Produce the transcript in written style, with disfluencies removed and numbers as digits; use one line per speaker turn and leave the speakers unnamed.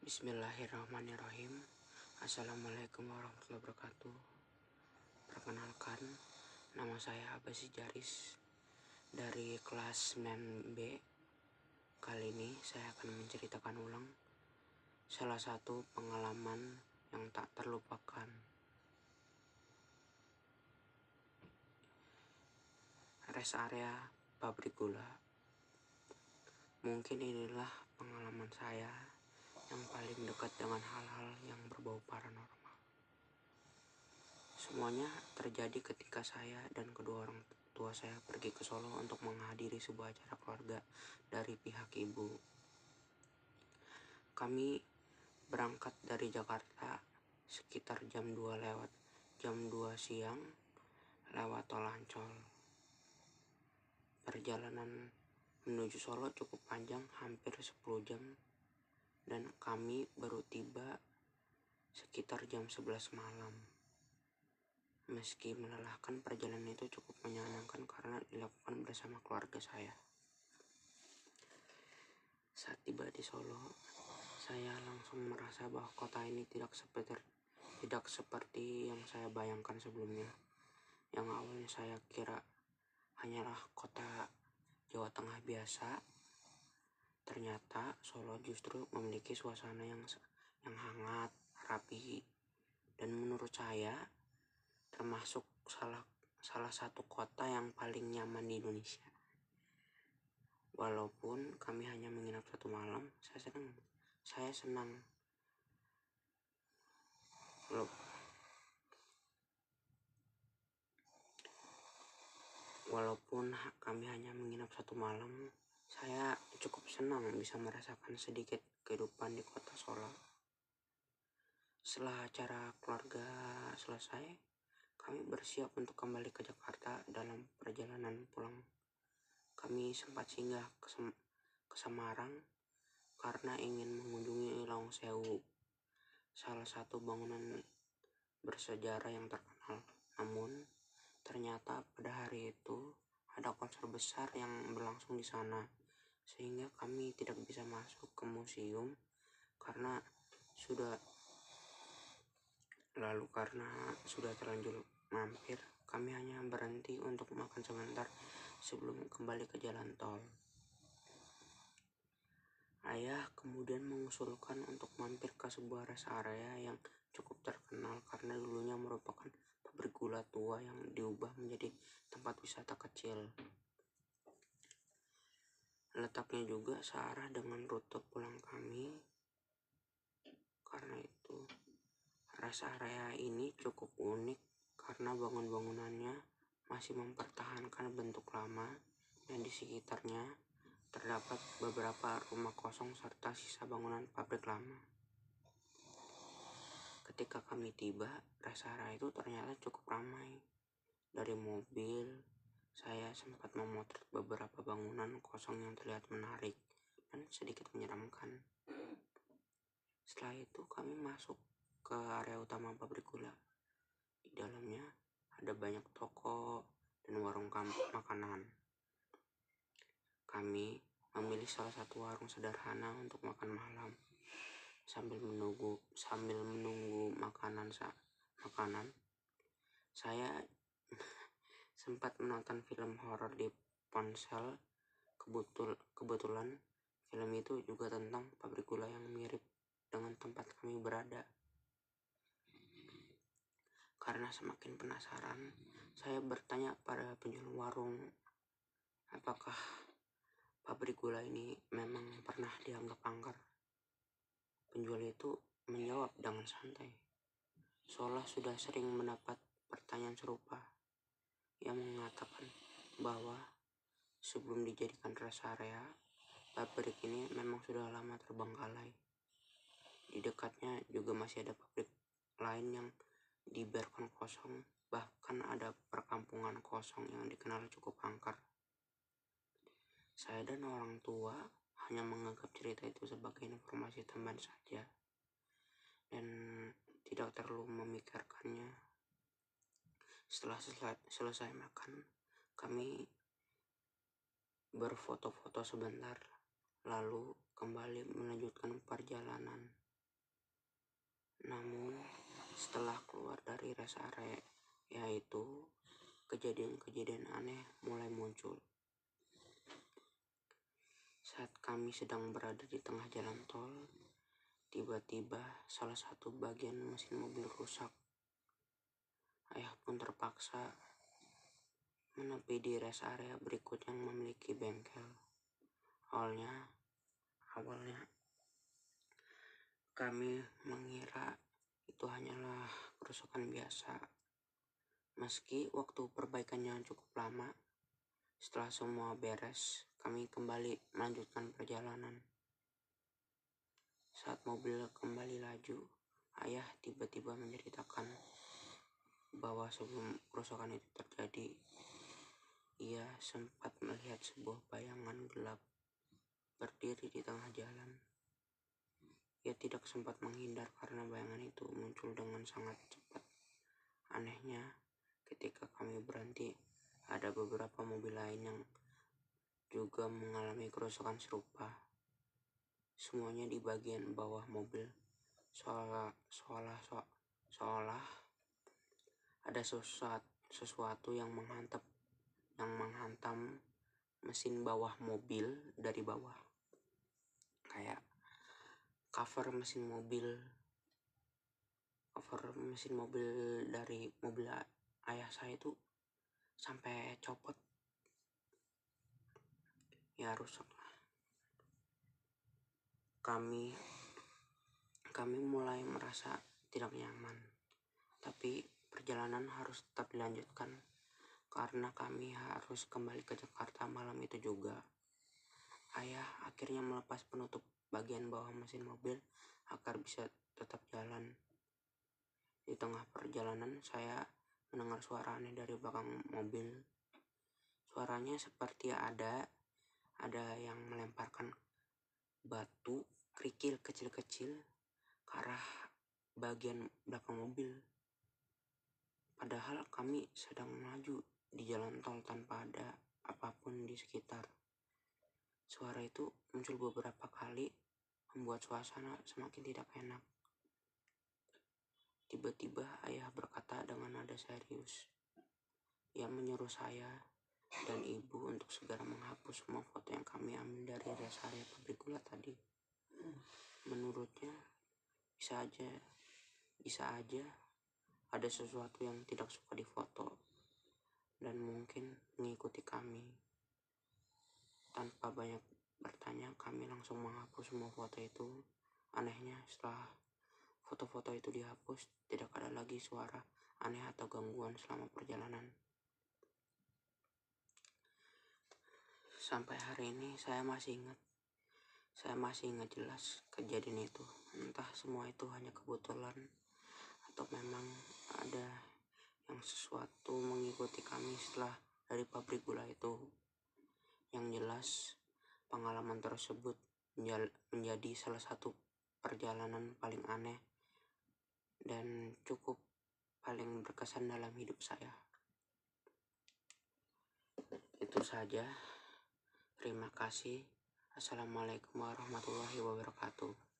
Bismillahirrahmanirrahim. Assalamualaikum warahmatullahi wabarakatuh. Perkenalkan, nama saya Abbas Jaris dari kelas 9B. Kali ini saya akan menceritakan ulang salah satu pengalaman yang tak terlupakan. Rest area pabrik gula. Mungkin inilah pengalaman saya yang paling dekat dengan hal-hal yang berbau paranormal. Semuanya terjadi ketika saya dan kedua orang tua saya pergi ke Solo untuk menghadiri sebuah acara keluarga dari pihak ibu. Kami berangkat dari Jakarta sekitar jam 2 siang lewat tol Ancol. Perjalanan menuju Solo cukup panjang, hampir 10 jam, dan kami baru tiba sekitar jam 11 malam. Meski melelahkan, perjalanan itu cukup menyenangkan karena dilakukan bersama keluarga saya. Saat tiba di Solo, saya langsung merasa bahwa kota ini tidak seperti yang saya bayangkan sebelumnya. Yang awalnya saya kira hanyalah kota Jawa Tengah biasa, ternyata Solo justru memiliki suasana yang hangat, rapi, dan menurut saya termasuk salah satu kota yang paling nyaman di Indonesia. Walaupun kami hanya menginap 1 malam, saya senang. Walaupun kami hanya menginap 1 malam, saya cukup senang bisa merasakan sedikit kehidupan di kota Solo. Setelah acara keluarga selesai, kami bersiap untuk kembali ke Jakarta. Dalam perjalanan pulang, kami sempat singgah ke Semarang karena ingin mengunjungi Lawang Sewu, salah satu bangunan bersejarah yang terkenal. Namun, ternyata pada hari itu ada konser besar yang berlangsung di sana, sehingga kami tidak bisa masuk ke museum karena sudah terlanjur mampir. Kami hanya berhenti untuk makan sebentar sebelum kembali ke jalan tol. Ayah kemudian mengusulkan untuk mampir ke sebuah rest area yang cukup terkenal karena dulunya merupakan pabrik gula tua yang diubah menjadi tempat wisata kecil. Letaknya juga searah dengan rute pulang kami. Karena itu, rest area ini cukup unik karena bangunan-bangunannya masih mempertahankan bentuk lama, dan di sekitarnya terdapat beberapa rumah kosong serta sisa bangunan pabrik lama. Ketika kami tiba, rest area itu ternyata cukup ramai. Dari mobil, saya sempat memotret beberapa bangunan kosong yang terlihat menarik dan sedikit menyeramkan. Setelah itu kami masuk ke area utama pabrik gula. Di dalamnya ada banyak toko dan warung makanan. Kami memilih salah satu warung sederhana untuk makan malam. Sambil menunggu makanan, saya sempat menonton film horor di ponsel. Kebetulan film itu juga tentang pabrik gula yang mirip dengan tempat kami berada. Karena semakin penasaran, saya bertanya pada penjual warung, apakah pabrik gula ini memang pernah dianggap angker. Penjual itu menjawab dengan santai, seolah sudah sering mendapat pertanyaan serupa. Ia mengatakan bahwa sebelum dijadikan rest area, pabrik ini memang sudah lama terbengkalai. Di dekatnya juga masih ada pabrik lain yang dibiarkan kosong, bahkan ada perkampungan kosong yang dikenal cukup angker. Saya dan orang tua hanya menganggap cerita itu sebagai informasi tambahan saja dan tidak terlalu memikirkannya. Setelah selesai makan, kami berfoto-foto sebentar, lalu kembali melanjutkan perjalanan. Setelah keluar dari rest area, yaitu kejadian-kejadian aneh mulai muncul. Saat kami sedang berada di tengah jalan tol, tiba-tiba salah satu bagian mesin mobil rusak. Ayah pun terpaksa menepi di rest area berikut yang memiliki bengkel. Awalnya kami mengira itu hanyalah kerusakan biasa. Meski waktu perbaikannya cukup lama, setelah semua beres, kami kembali melanjutkan perjalanan. Saat mobil kembali laju, ayah tiba-tiba menceritakan bahwa sebelum kerusakan itu terjadi, ia sempat melihat sebuah bayangan gelap berdiri di tengah jalan. Ia tidak sempat menghindar karena bayangan itu muncul dengan sangat cepat. Anehnya, ketika kami berhenti, ada beberapa mobil lain yang juga mengalami kerusakan serupa. Semuanya di bagian bawah mobil, seolah ada sesuatu yang menghantam mesin bawah mobil dari bawah. Kayak cover mesin mobil dari mobil ayah saya itu sampai copot, ya rusak lah. Kami mulai merasa tidak nyaman, tapi perjalanan harus tetap dilanjutkan karena kami harus kembali ke Jakarta malam itu juga. Ayah akhirnya melepas penutup bagian bawah mesin mobil agar bisa tetap jalan. Di tengah perjalanan, saya mendengar suara aneh dari belakang mobil. Suaranya seperti ada yang melemparkan batu kerikil kecil-kecil ke arah bagian belakang mobil. Padahal kami sedang melaju di jalan tol tanpa ada apapun di sekitar. Suara itu muncul beberapa kali, membuat suasana semakin tidak enak. Tiba-tiba ayah berkata dengan nada serius. Ia menyuruh saya dan ibu untuk segera menghapus semua foto yang kami ambil dari rest area pabrik gula tadi. Menurutnya, bisa aja ada sesuatu yang tidak suka difoto dan mungkin mengikuti kami. Tanpa banyak bertanya, kami langsung menghapus semua foto itu. Anehnya, setelah foto-foto itu dihapus, tidak ada lagi suara aneh atau gangguan selama perjalanan. Sampai hari ini saya masih ingat jelas kejadian itu. Entah semua itu hanya kebetulan atau memang ada yang sesuatu mengikuti kami setelah dari pabrik gula itu. Yang jelas, pengalaman tersebut menjadi salah satu perjalanan paling aneh dan cukup paling berkesan dalam hidup saya. Itu saja. Terima kasih. Assalamualaikum warahmatullahi wabarakatuh.